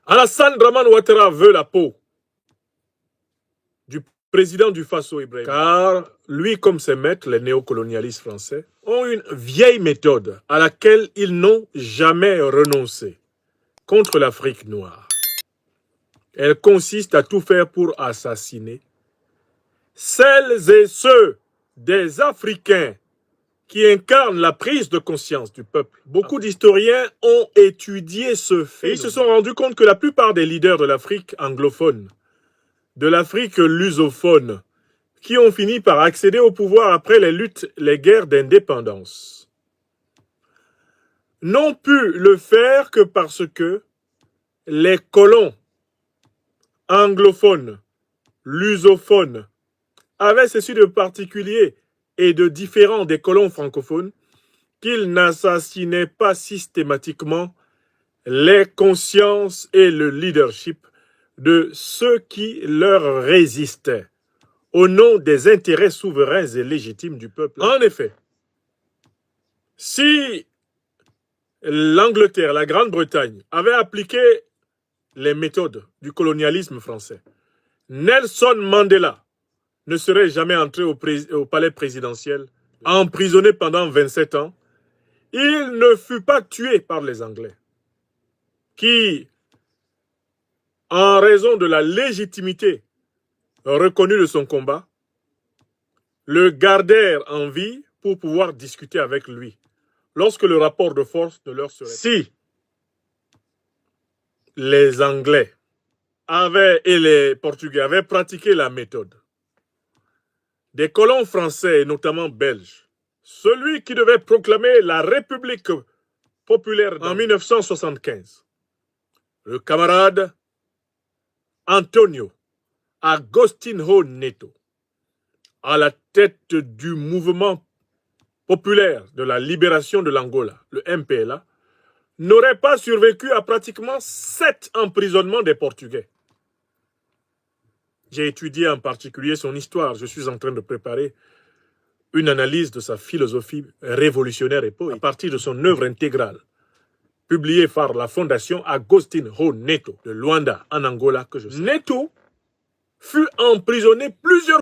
Alassane Dramane Ouattara veut la peau du président du Faso Ibrahim, car lui comme ses maîtres, les néocolonialistes français, ont une vieille méthode à laquelle ils n'ont jamais renoncé contre l'Afrique noire. Elle consiste à tout faire pour assassiner celles et ceux des Africains qui incarnent la prise de conscience du peuple. Beaucoup d'historiens ont étudié ce fait. Et ils se sont rendus compte que la plupart des leaders de l'Afrique anglophone, de l'Afrique lusophone, qui ont fini par accéder au pouvoir après les guerres d'indépendance, n'ont pu le faire que parce que les colons anglophones, lusophones, avaient ceci de particulier et de différent des colons francophones, qu'ils n'assassinaient pas systématiquement les consciences et le leadership de ceux qui leur résistaient au nom des intérêts souverains et légitimes du peuple. En effet, si l'Angleterre, la Grande-Bretagne, avait appliqué les méthodes du colonialisme français, Nelson Mandela ne serait jamais entré au palais présidentiel, emprisonné pendant 27 ans. Il ne fut pas tué par les Anglais, qui, en raison de la légitimité reconnue de son combat, le gardèrent en vie pour pouvoir discuter avec lui, lorsque le rapport de force ne leur serait... Si les Anglais et les Portugais avaient pratiqué la méthode des colons français et notamment belges, celui qui devait proclamer la République populaire en 1975, le camarade Antonio Agostinho Neto, à la tête du mouvement populaire de la libération de l'Angola, le MPLA, n'aurait pas survécu à pratiquement 7 emprisonnements des Portugais. J'ai étudié en particulier son histoire. Je suis en train de préparer une analyse de sa philosophie révolutionnaire et poétique à partir de son œuvre intégrale, publiée par la fondation Agostinho Neto de Luanda, en Angola, que je sais. Neto fut emprisonné plusieurs